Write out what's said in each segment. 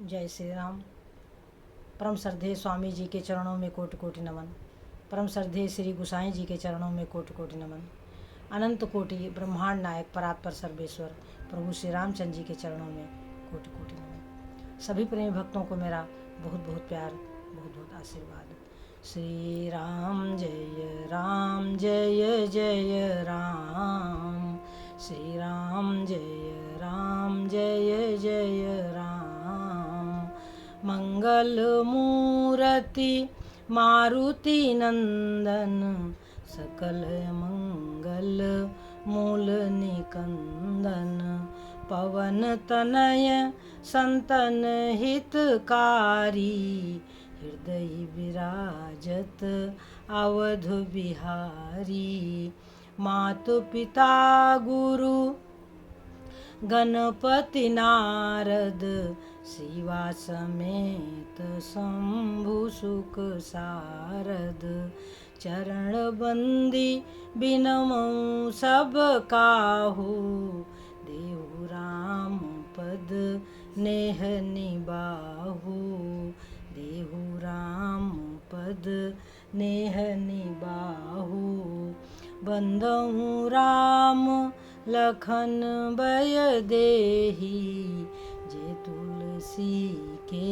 जय श्री राम। परम श्रद्धेय स्वामी जी के चरणों में कोटि कोटि नमन। परम श्रद्धेय श्री गुसाई जी के चरणों में कोटि कोटि नमन। अनंत कोटि ब्रह्मांड नायक परात्पर सर्वेश्वर प्रभु श्री रामचंद्र जी के चरणों में कोटि कोटि नमन। सभी प्रेमी भक्तों को मेरा बहुत बहुत प्यार, बहुत बहुत आशीर्वाद। श्री राम जय जय राम। श्री राम जय जय राम। मंगल मूर्ति मारुति नंदन, सकल मंगल मूल निकंदन। पवन तनय संतन हितकारी, हृदय विराजत अवध बिहारी। मातु पिता गुरु गणपति नारद, शिवा समेत शंभु सुख सारद। चरण बंदी बिनमौ सब काहू, देहु राम पद नेह निबाहु। देहु राम पद नेह निबाहु। बंदहु राम लखन बय देही, जे तुलसी के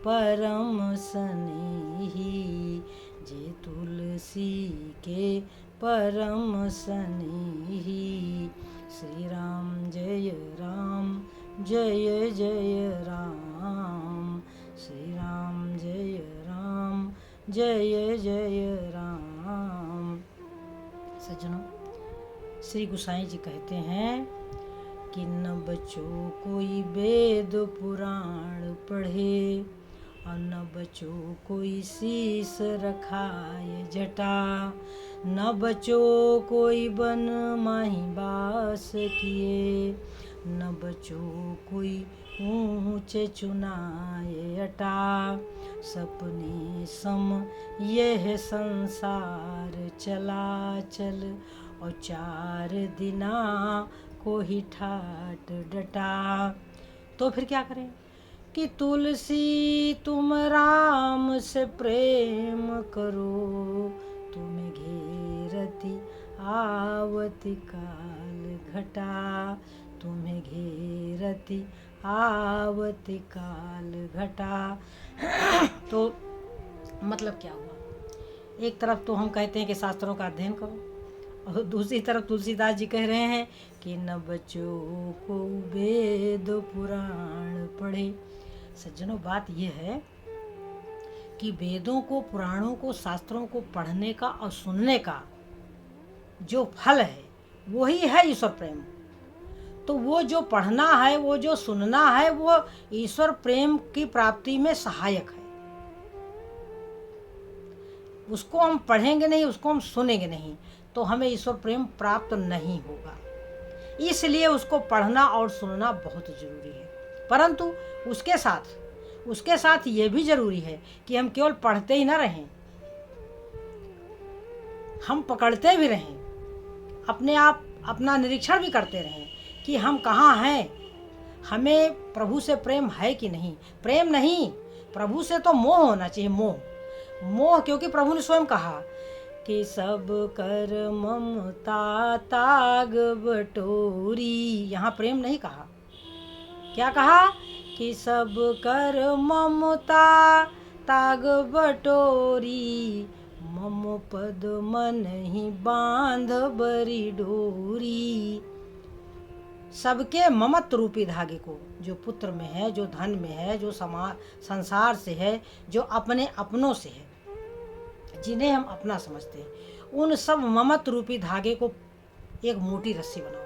परम सनेही। जे तुलसी के परम सनेही। श्री राम जय जय राम। श्री राम जय जय राम। सज्जनों, श्री गुसाई जी कहते हैं कि न बच्चो कोई वेद पुराण पढ़े, और न बच्चो कोई शीस रखाए जटा। न बच्चो कोई बन माही बास किए, न बच्चो कोई ऊंचे चुनाए अटा। सपने सम यह संसार चला चल, और 4 दिना को ही ठाट डटा। तो फिर क्या करें कि तुलसी तुम राम से प्रेम करो, तुम्हें घेरती आवती काल घटा। तुम्हें घेरती आवती काल घटा। तो मतलब क्या हुआ? एक तरफ तो हम कहते हैं कि शास्त्रों का अध्ययन करो, और दूसरी तरफ तुलसीदास जी कह रहे हैं कि न बच्चों को वेद पुराण पढ़े। सज्जनों, बात यह है कि वेदों को, पुराणों को, शास्त्रों को पढ़ने का और सुनने का जो फल है वही है ईश्वर प्रेम। तो वो जो पढ़ना है, वो जो सुनना है, वो ईश्वर प्रेम की प्राप्ति में सहायक है। उसको हम पढ़ेंगे नहीं, उसको हम सुनेंगे नहीं, तो हमें ईश्वर प्रेम प्राप्त नहीं होगा। इसलिए उसको पढ़ना और सुनना बहुत जरूरी है। परंतु उसके साथ ये भी जरूरी है कि हम केवल पढ़ते ही ना रहें, हम पकड़ते भी रहें, अपने आप अपना निरीक्षण भी करते रहें कि हम कहाँ हैं, हमें प्रभु से प्रेम है कि नहीं। प्रेम नहीं, प्रभु से तो मोह होना चाहिए। मोह, क्योंकि प्रभु ने स्वयं कहा कि सब कर ममता ताग बटोरी। यहाँ प्रेम नहीं कहा, क्या कहा कि सब कर ममता ताग बटोरी। मम पद मन ही बांध बरी डोरी। सबके ममत्व रूपी धागे को, जो पुत्र में है, जो धन में है, जो संसार से है, जो अपने अपनों से है, जिन्हें हम अपना समझते हैं, उन सब ममत्व रूपी धागे को एक मोटी रस्सी बनाओ।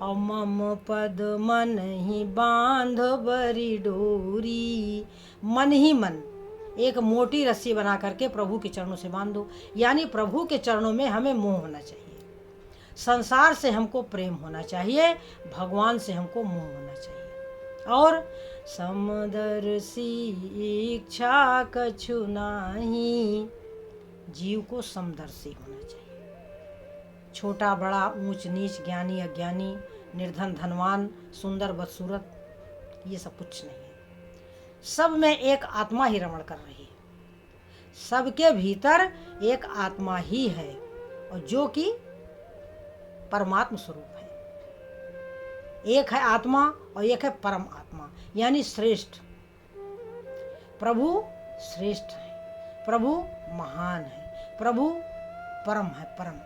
और मम पद मन ही बांध बरी डोरी। मन ही मन एक मोटी रस्सी बना करके प्रभु के चरणों से बांध दो। यानी प्रभु के चरणों में हमें मोह होना चाहिए, संसार से हमको प्रेम होना चाहिए, भगवान से हमको मोह होना चाहिए। और समदर्शी इच्छा कछु नाही, जीव को समदर्शी होना चाहिए। छोटा बड़ा, ऊंच नीच, ज्ञानी अज्ञानी, निर्धन धनवान, सुंदर बदसूरत, ये सब कुछ नहीं है। सब में एक आत्मा ही रमण कर रही है, सबके भीतर एक आत्मा ही है, और जो कि परमात्म स्वरूप है। एक है आत्मा और एक है परम आत्मा, यानी श्रेष्ठ। प्रभु श्रेष्ठ है, प्रभु महान है, प्रभु परम है, परम।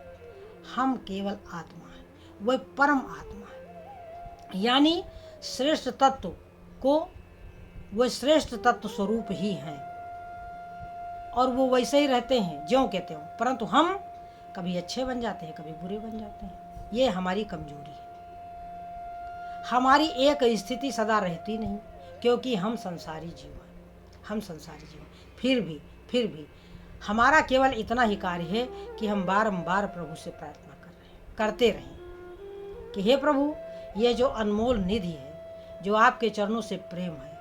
हम केवल आत्मा है, वह परम आत्मा है, यानी श्रेष्ठ तत्व को वह श्रेष्ठ तत्व स्वरूप ही हैं, और वो वैसे ही रहते हैं ज्यों के त्यों। परंतु हम कभी अच्छे बन जाते हैं, कभी बुरे बन जाते हैं। ये हमारी कमजोरी है। हमारी एक स्थिति सदा रहती नहीं, क्योंकि हम संसारी जीव हैं, हम संसारी जीव। फिर भी हमारा केवल इतना ही कार्य है कि हम बारंबार प्रभु से प्रार्थना करते रहें कि हे प्रभु, ये जो अनमोल निधि है, जो आपके चरणों से प्रेम है,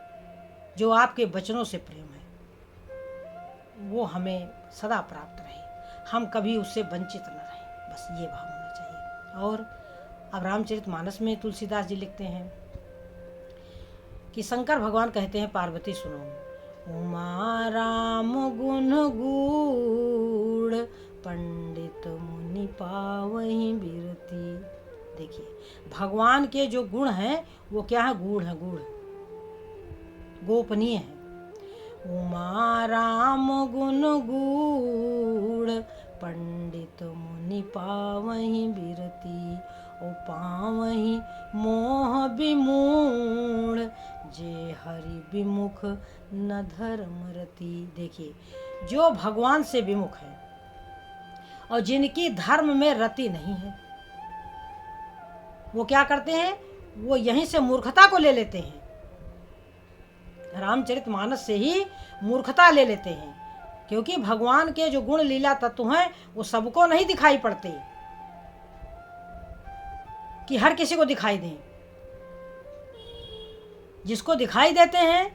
जो आपके वचनों से प्रेम है, वो हमें सदा प्राप्त रहे, हम कभी उससे वंचित न रहें। बस ये भाव होना चाहिए। और अब रामचरितमानस में तुलसीदास जी लिखते हैं कि शंकर भगवान कहते हैं, पार्वती सुनो, उमा राम गुण गूढ़ पंडित मुनि पावहीं बिरती। देखिए, भगवान के जो गुण हैं वो क्या है? गूढ़ है, गूढ़, गोपनीय है। उमा राम गुण गूढ़ पंडित मुनि पावहीं बिरती, ओ पावहीं मोह विमूढ़, जे हरि विमुख न धर्म रति। देखिए, जो भगवान से विमुख है और जिनकी धर्म में रति नहीं है, वो क्या करते हैं? वो यहीं से मूर्खता को ले लेते हैं, रामचरितमानस से ही मूर्खता ले लेते हैं, क्योंकि भगवान के जो गुण लीला तत्व हैं वो सबको नहीं दिखाई पड़ते कि हर किसी को दिखाई दें। जिसको दिखाई देते हैं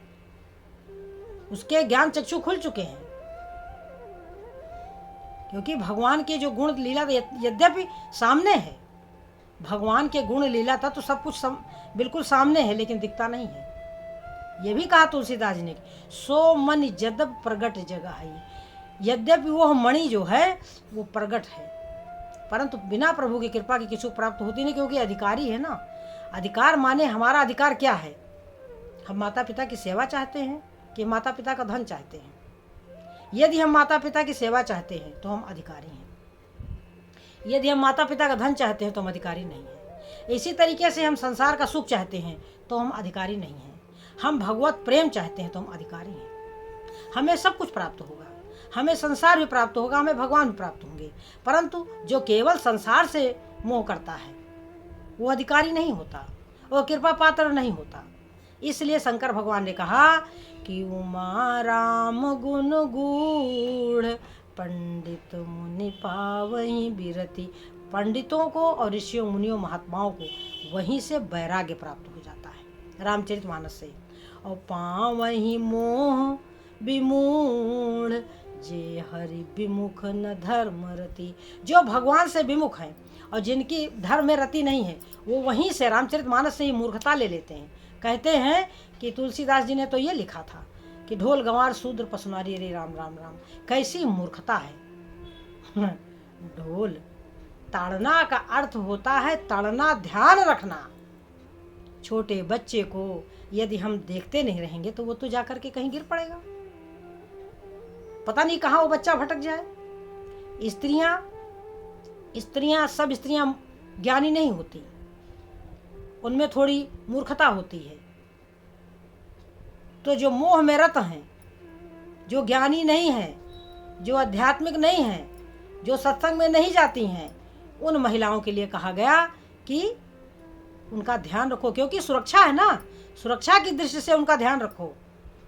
उसके ज्ञान चक्षु खुल चुके हैं, क्योंकि भगवान के जो गुण लीला यद्यपि सामने है, भगवान के गुण लीला तत्व सब कुछ बिल्कुल सामने है, लेकिन दिखता नहीं है। ये भी कहा तुलसीदास जी ने, सो मन जदब प्रगट जगह है। यद्यपि वो मणि जो है वो प्रगट है, परंतु बिना प्रभु की कृपा की किसी को प्राप्त होती नहीं, क्योंकि अधिकारी है ना। अधिकार माने हमारा अधिकार क्या है? हम माता पिता की सेवा चाहते हैं कि माता पिता का धन चाहते हैं? यदि हम माता पिता की सेवा चाहते हैं तो हम अधिकारी हैं, यदि हम माता पिता का धन चाहते हैं तो हम अधिकारी नहीं हैं। इसी तरीके से हम संसार का सुख चाहते हैं तो हम अधिकारी नहीं हैं। हम भगवत प्रेम चाहते हैं तो हम अधिकारी हैं। हमें सब कुछ प्राप्त होगा, हमें संसार भी प्राप्त होगा, हमें भगवान भी प्राप्त होंगे, परंतु जो केवल संसार से मोह करता है वो अधिकारी नहीं होता, वो कृपा पात्र नहीं होता। इसलिए शंकर भगवान ने कहा कि उमा राम गुण गूढ़ पंडित मुनि पावहीं बिरति। पंडितों को और ऋषियों मुनियों महात्माओं को वहीं से वैराग्य प्राप्त हो जाता है, रामचरितमानस से। और पावहीं मोह विमूढ़, जे हरि विमुख न धर्म रति। जो भगवान से विमुख हैं और जिनकी धर्म में रति नहीं है, वो वहीं से रामचरितमानस से ही मूर्खता ले लेते हैं। कहते हैं कि तुलसीदास जी ने तो ये लिखा था कि ढोल गंवार शूद्र पसुनारी रे राम राम राम। कैसी मूर्खता है। ढोल ताड़ना का अर्थ होता है तड़ना, ध्यान रखना। छोटे बच्चे को यदि हम देखते नहीं रहेंगे तो वो तो जाकर के कहीं गिर पड़ेगा, पता नहीं कहाँ वो बच्चा भटक जाए। स्त्रियां सब स्त्रियां ज्ञानी नहीं होती, उनमें थोड़ी मूर्खता होती है। तो जो मोह में रत हैं, जो ज्ञानी नहीं है, जो आध्यात्मिक नहीं है, जो सत्संग में नहीं जाती हैं, उन महिलाओं के लिए कहा गया कि उनका ध्यान रखो, क्योंकि सुरक्षा है ना, सुरक्षा की दृष्टि से उनका ध्यान रखो।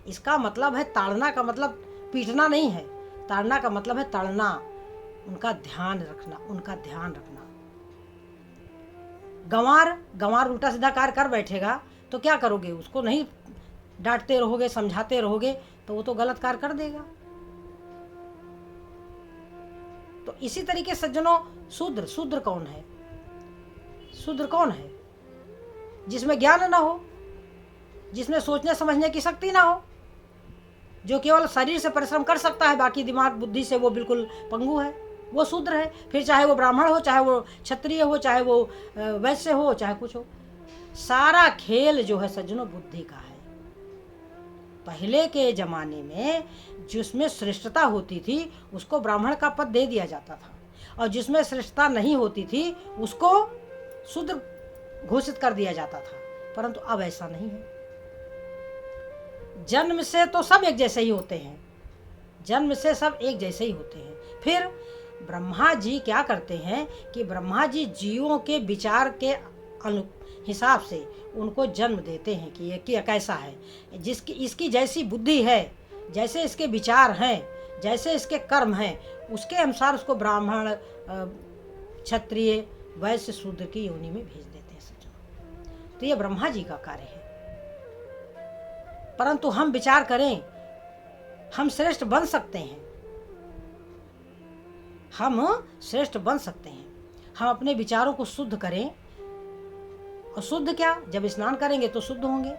इसका मतलब है ताड़ना का मतलब पीटना नहीं है, ताड़ना का मतलब है तड़ना, उनका ध्यान रखना, उनका ध्यान रखना। गंवार उल्टा सीधा कार्य कर बैठेगा तो क्या करोगे? उसको नहीं डांटते रहोगे, समझाते रहोगे तो वो तो गलत कार्य कर देगा। तो इसी तरीके सज्जनों, शूद्र कौन है? शूद्र कौन है? जिसमें ज्ञान ना हो, जिसमें सोचने समझने की शक्ति ना हो, जो केवल शरीर से परिश्रम कर सकता है, बाकी दिमाग बुद्धि से वो बिल्कुल पंगु है, वो शूद्र है। फिर चाहे वो ब्राह्मण हो, चाहे वो क्षत्रिय हो, चाहे वो वैश्य हो, चाहे कुछ हो, सारा खेल जो है सज्जनों बुद्धि का है। पहले के जमाने में जिसमें श्रेष्ठता होती थी उसको ब्राह्मण का पद दे दिया जाता था, और जिसमें श्रेष्ठता नहीं होती थी उसको शूद्र घोषित कर दिया जाता था। परंतु अब ऐसा नहीं है। जन्म से तो सब एक जैसे ही होते हैं, जन्म से सब एक जैसे ही होते हैं। फिर ब्रह्मा जी क्या करते हैं कि ब्रह्मा जी जीवों के विचार के हिसाब से उनको जन्म देते हैं कि ये कैसा है, जिसकी इसकी जैसी बुद्धि है, जैसे इसके विचार हैं, जैसे इसके कर्म हैं, उसके अनुसार उसको ब्राह्मण, क्षत्रिय, वैश्य, शूद्र की योनि में भेज देते हैं सज्जनों। तो ये ब्रह्मा जी का कार्य है। परंतु हम विचार करें, हम श्रेष्ठ बन सकते हैं, हम श्रेष्ठ बन सकते हैं। हम अपने विचारों को शुद्ध करें, और शुद्ध क्या, जब स्नान करेंगे तो शुद्ध होंगे,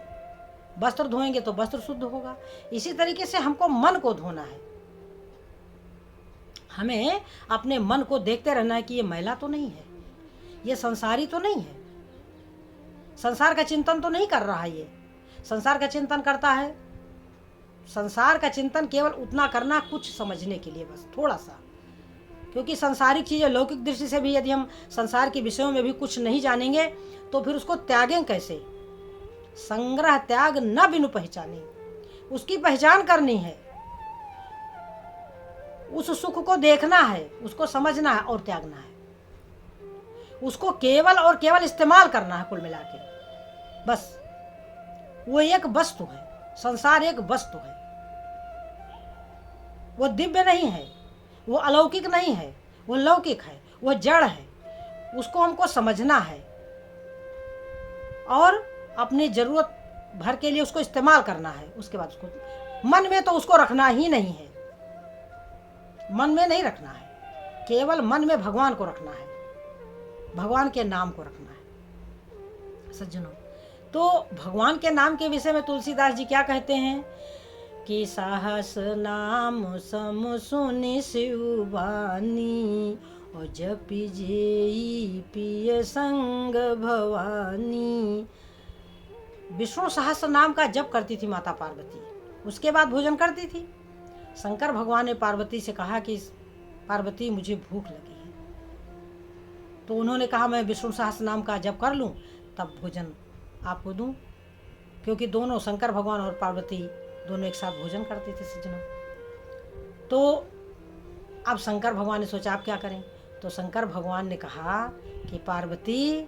वस्त्र धोएंगे तो वस्त्र शुद्ध होगा। इसी तरीके से हमको मन को धोना है। हमें अपने मन को देखते रहना है कि ये मैला तो नहीं है, ये संसारी तो नहीं है, संसार का चिंतन तो नहीं कर रहा है। ये संसार का चिंतन करता है, संसार का चिंतन केवल उतना करना कुछ समझने के लिए, बस थोड़ा सा। क्योंकि संसारिक चीज़ें लौकिक दृष्टि से भी यदि हम संसार के विषयों में भी कुछ नहीं जानेंगे तो फिर उसको त्यागें कैसे। संग्रह त्याग न बिनु पहचाने, उसकी पहचान करनी है, उस सुख को देखना है, उसको समझना है और त्यागना है। उसको केवल और केवल इस्तेमाल करना है, कुल मिला के बस। वो एक वस्तु है, संसार एक वस्तु है, वो दिव्य नहीं है, वो अलौकिक नहीं है, वो लौकिक है, वो जड़ है। उसको हमको समझना है और अपनी जरूरत भर के लिए उसको इस्तेमाल करना है। उसके बाद उसको मन में तो उसको रखना ही नहीं है, मन में नहीं रखना है, केवल मन में भगवान को रखना है, भगवान के नाम को रखना है सज्जनों। तो भगवान के नाम के विषय में तुलसीदास जी क्या कहते हैं कि साहस नाम सम सुनि शिववानी, और जपि जेई पिय संग भवानी। विष्णु सहस्र नाम का जप करती थी माता पार्वती, उसके बाद भोजन करती थी। शंकर भगवान ने पार्वती से कहा कि पार्वती मुझे भूख लगी है, तो उन्होंने कहा मैं विष्णु सहस्र नाम का जप कर लूं तब भोजन आपको दूं, क्योंकि दोनों शंकर भगवान और पार्वती दोनों एक साथ भोजन करते थे सज्जनों। तो अब शंकर भगवान ने सोचा आप क्या करें, तो शंकर भगवान ने कहा कि पार्वती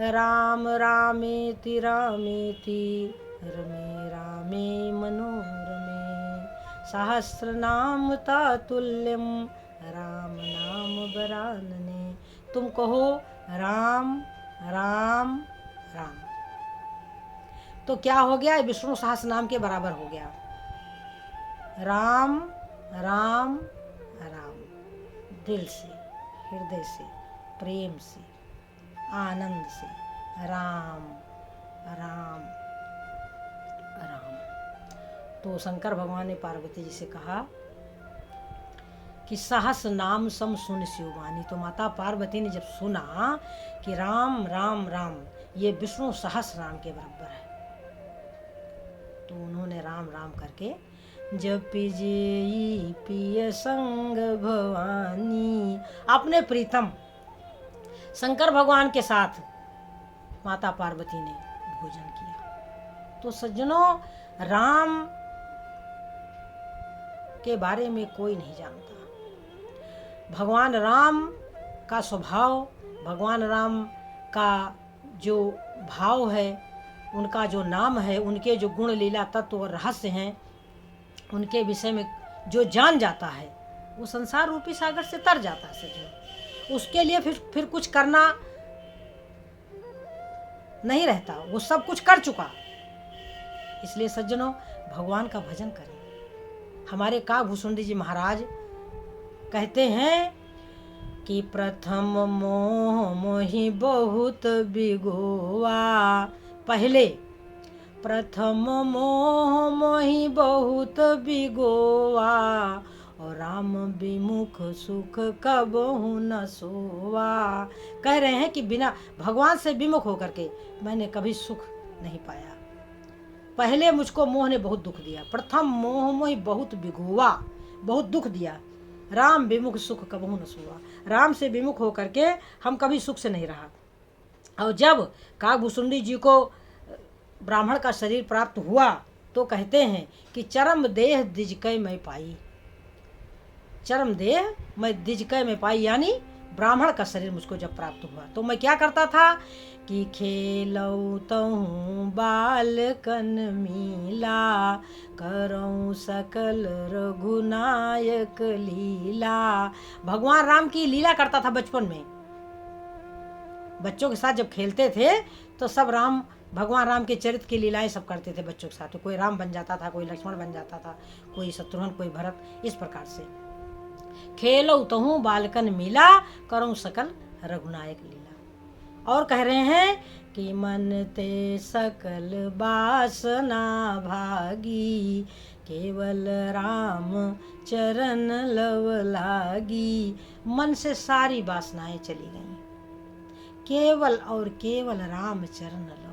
राम रामेति रामेति रमे रामे मनोरमे, सहस्र नाम तातुल्यम राम नाम वरानने। तुम कहो राम राम राम, तो क्या हो गया, विष्णु सहस्र नाम के बराबर हो गया। राम राम राम, दिल से, हृदय से, प्रेम से, आनंद से, राम राम राम। तो शंकर भगवान ने पार्वती जी से कहा कि सहस्र नाम सम सुन शिववानी। तो माता पार्वती ने जब सुना कि राम राम राम ये विष्णु सहस्र नाम के बराबर है, तो उन्होंने राम राम करके जपि जेई पिय संग भवानी, अपने प्रीतम शंकर भगवान के साथ माता पार्वती ने भोजन किया। तो सज्जनों, राम के बारे में कोई नहीं जानता। भगवान राम का स्वभाव, भगवान राम का जो भाव है, उनका जो नाम है, उनके जो गुण लीला तत्व और रहस्य हैं, उनके विषय में जो जान जाता है वो संसार रूपी सागर से तर जाता है सज्जनों। उसके लिए फिर कुछ करना नहीं रहता, वो सब कुछ कर चुका। इसलिए सज्जनों, भगवान का भजन करें। हमारे काकभूषुंडी जी महाराज कहते हैं कि प्रथम मोह मोहि बहुत बिगोवा, पहले प्रथम मोह मोहि बहुत बिगोवा, और राम विमुख सुख कबहु न सोवा। कह रहे हैं कि बिना भगवान से विमुख होकर के मैंने कभी सुख नहीं पाया। पहले मुझको मोह ने बहुत दुख दिया, प्रथम मोह मोहि बहुत बिगोवा, बहुत दुख दिया। राम विमुख सुख कबहु न सोवा, राम से विमुख होकर के हम कभी सुख से नहीं रहा। और जब काकभूषुंडी जी को ब्राह्मण का शरीर प्राप्त हुआ तो कहते हैं कि चरम देह दिजकै मैं पाई, चरम देह मैं दिजकै में पाई, यानी ब्राह्मण का शरीर मुझको जब प्राप्त हुआ तो मैं क्या करता था कि खेलऊ तहूँ बालकन मीला, करऊँ सकल रघुनायक लीला। भगवान राम की लीला करता था बचपन में। बच्चों के साथ जब खेलते थे तो सब भगवान राम के चरित्र की लीलाएं सब करते थे बच्चों के साथ। कोई राम बन जाता था, कोई लक्ष्मण बन जाता था, कोई शत्रुघ्न, कोई भरत, इस प्रकार से। खेलऊ तहूँ बालकन मीला, करऊँ सकल रघुनायक लीला। और कह रहे हैं कि मन ते सकल बासना भागी, केवल राम चरण लव लागी। मन से सारी वासनाएं चली गईं, केवल और केवल राम चरण लव लागी।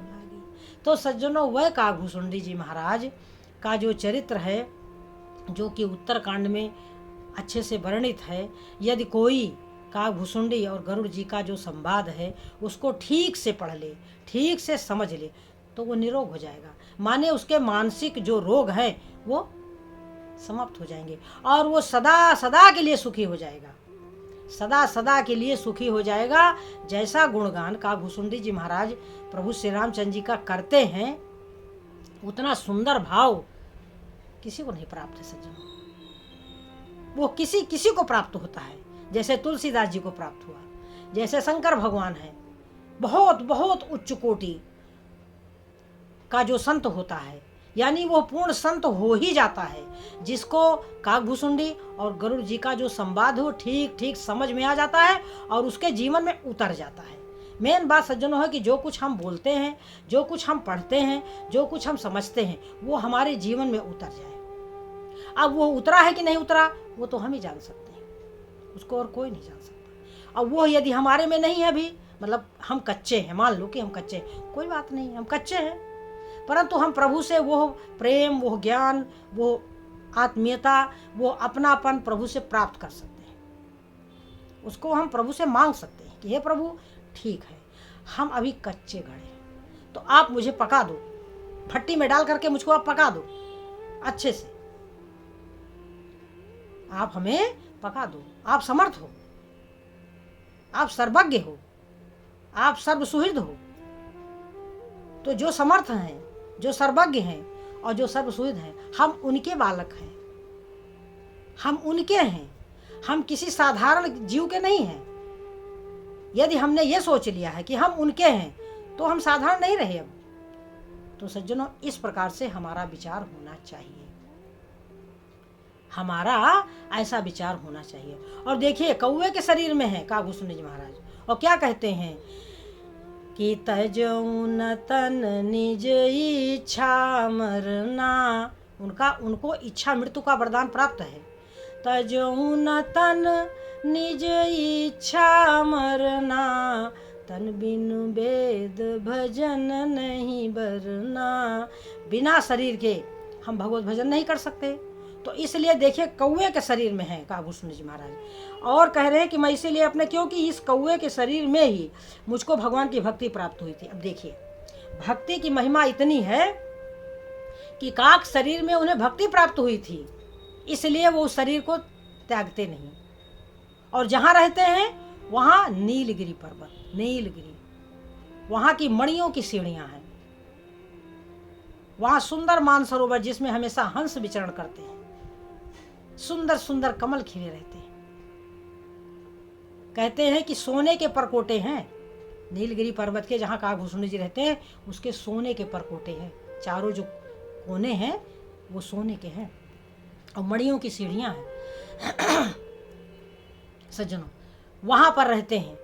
तो सज्जनों, वह काकभूषुंडी जी महाराज का जो चरित्र है, जो कि उत्तरकांड में अच्छे से वर्णित है, यदि कोई काकभूषुंडी और गरुड़ जी का जो संवाद है उसको ठीक से पढ़ ले, ठीक से समझ ले, तो वो निरोग हो जाएगा। माने उसके मानसिक जो रोग हैं वो समाप्त हो जाएंगे और वो सदा सदा के लिए सुखी हो जाएगा, सदा सदा के लिए सुखी हो जाएगा। जैसा गुणगान काकभूषुंडी जी महाराज प्रभु श्री रामचंद्र जी का करते हैं, उतना सुंदर भाव किसी को नहीं प्राप्त है सज्जनों। वो किसी किसी को प्राप्त होता है, जैसे तुलसीदास जी को प्राप्त हुआ, जैसे शंकर भगवान है। बहुत बहुत उच्च कोटि का जो संत होता है, यानी वो पूर्ण संत हो ही जाता है, जिसको काकभूषुंडी और गरुड़ जी का जो संवाद हो ठीक ठीक समझ में आ जाता है और उसके जीवन में उतर जाता है। मेन बात सज्जनों है कि जो कुछ हम बोलते हैं, जो कुछ हम पढ़ते हैं, जो कुछ हम समझते हैं, वो हमारे जीवन में उतर जाए। अब वो उतरा है कि नहीं उतरा, वो तो हम ही जान सकते हैं, उसको और कोई नहीं जान सकता। अब वो यदि हमारे में नहीं है भी, मतलब हम कच्चे हैं, मान लो कि हम कच्चे हैं, कोई बात नहीं, हम कच्चे हैं, परंतु हम प्रभु से वो प्रेम, वो ज्ञान, वो आत्मीयता, वो अपनापन प्रभु से प्राप्त कर सकते हैं। उसको हम प्रभु से मांग सकते हैं कि हे प्रभु, ठीक है, हम अभी कच्चे घड़े हैं, तो आप मुझे पका दो, भट्टी में डाल करके मुझको आप पका दो अच्छे से, आप हमें पका दो। आप समर्थ हो, आप सर्वज्ञ हो, आप सर्वसुहृद हो। तो जो समर्थ हैं, जो सर्वज्ञ हैं और जो सर्वसुहृद हैं, हम उनके बालक हैं, हम उनके हैं, हम किसी साधारण जीव के नहीं हैं। यदि हमने ये सोच लिया है कि हम उनके हैं तो हम साधारण नहीं रहे अब। तो सज्जनों, इस प्रकार से हमारा विचार होना चाहिए, हमारा ऐसा विचार होना चाहिए। और देखिए, कौवे के शरीर में है काकभूषुंडी जी महाराज, और क्या कहते हैं कि तजऊ न तन निज इच्छा मरना। उनको इच्छा मृत्यु का वरदान प्राप्त है। तजऊ न तन निज इच्छा मरना, तन बिनु वेद भजन नहीं बरना। बिना शरीर के हम भगवत भजन नहीं कर सकते। तो इसलिए देखिए, कौवे के शरीर में है काकभूषुंडी जी महाराज, और कह रहे हैं कि मैं इसीलिए अपने, क्योंकि इस कौवे के शरीर में ही मुझको भगवान की भक्ति प्राप्त हुई थी। अब देखिए, भक्ति की महिमा इतनी है कि काक शरीर में उन्हें भक्ति प्राप्त हुई थी, इसलिए वो उस शरीर को त्यागते नहीं, और जहाँ रहते हैं वहाँ नीलगिरी पर्वत, नीलगिरी, वहाँ की मणियों की सीढ़ियाँ हैं, वहाँ सुंदर मानसरोवर जिसमें हमेशा हंस विचरण करते हैं, सुंदर सुंदर कमल खिले रहते हैं। कहते हैं कि सोने के परकोटे हैं नीलगिरी पर्वत के, जहाँ काकभूषुंडी जी रहते हैं उसके सोने के परकोटे हैं, चारों जो कोने हैं वो सोने के हैं, और मणियों की सीढ़ियाँ हैं। सज्जनों, वहाँ पर रहते हैं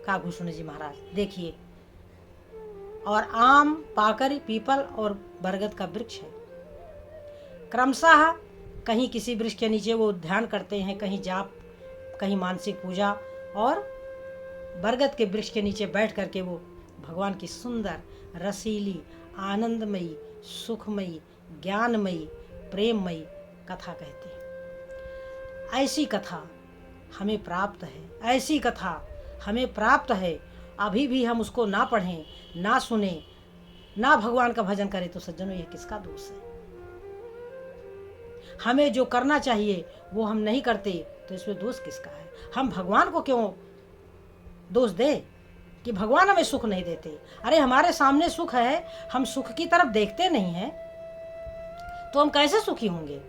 काकभूषुंडी जी महाराज, देखिए। और आम, पाकर, पीपल और बरगद का वृक्ष है। क्रमशः कहीं किसी वृक्ष के नीचे वो ध्यान करते हैं, कहीं जाप, कहीं मानसिक पूजा, और बरगद के वृक्ष के नीचे बैठ करके वो भगवान की सुंदर, रसीली, आनंदमयी, सुखमयी, ज्ञानमयी, प्रेममयी कथा कहते हैं। ऐसी कथा हमें प्राप्त है, ऐसी कथा हमें प्राप्त है। अभी भी हम उसको ना पढ़ें, ना सुने, ना भगवान का भजन करें तो सज्जनों ये किसका दोष है? हमें जो करना चाहिए वो हम नहीं करते तो इसमें दोष किसका है? हम भगवान को क्यों दोष दें कि भगवान हमें सुख नहीं देते? अरे हमारे सामने सुख है, हम सुख की तरफ देखते नहीं हैं तो हम कैसे सुखी होंगे?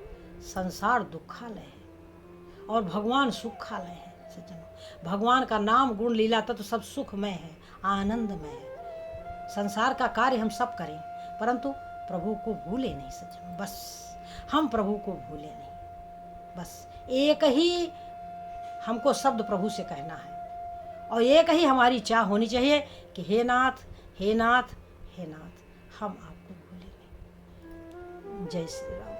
संसार दुखालय है और भगवान सुखालय है सज्जनों। भगवान का नाम, गुण, लीला तत्व सब सुखमय है, आनंदमय है। संसार का कार्य हम सब करें परंतु प्रभु को भूले नहीं सज्जनों। बस हम प्रभु को भूले नहीं। बस एक ही हमको शब्द प्रभु से कहना है और एक ही हमारी चाह होनी चाहिए कि हे नाथ, हे नाथ, हे नाथ, हम आपको भूले नहीं। जय श्री राम।